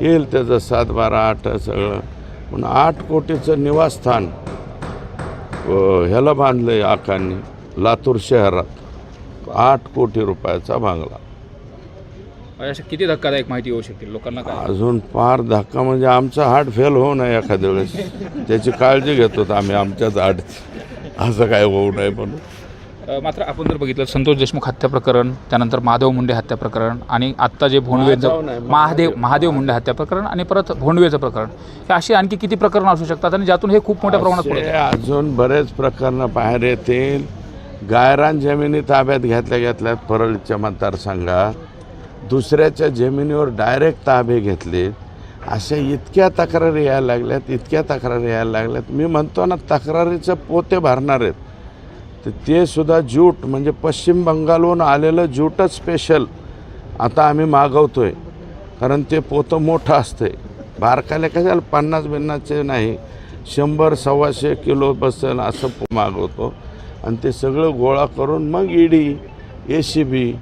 येईल त्याचं 7, 12, 8 सगळं. पण 8 कोटीचं निवासस्थान ह्याला बांधलं आहे आकांनी लातूर शहरात 8 कोटी रुपयाचा बांगला. अशा किती धक्कादायक माहिती येऊ शकतील लोकांना काय? अजून फार धक्का म्हणजे आमचं हार्ट फेल होऊ नये एखाद्या वेळेस त्याची काळजी घेतो आम्ही आमच्याच हार्ट असं काय होऊ नये म्हणून. मात्र आपण जर बघितलं संतोष देशमुख हत्या प्रकरण, त्यानंतर महादेव मुंडे हत्या प्रकरण आणि आत्ता जे भोंडवेचं महादेव मुंडे हत्या प्रकरण आणि परत भोंडवेचं प्रकरण, हे अशी आणखी किती प्रकरणं असू शकतात आणि ज्यातून हे खूप मोठ्या प्रमाणात पुढे अजून बरेच प्रकरणं बाहेर येतील. गायरान जमिनी ताब्यात घेतल्यात परळीच्या मतदारसंघात, दुसऱ्याच्या जमिनीवर डायरेक्ट ताबे घेतले. अशा इतक्या तक्रारी यायला लागल्यात मी म्हणतो ना तक्रारीचं पोते भरणार आहेत. तर ते सुद्धा ज्यूट म्हणजे पश्चिम बंगालहून आलेलं ज्यूटच स्पेशल आता आम्ही मागवतो आहे. कारण ते पोतं मोठं असतं आहे. बारकाले कशाला 50-50 नाही 100-125 किलो बसेल असं मागवतो आणि ते सगळं गोळा करून मग ED ACB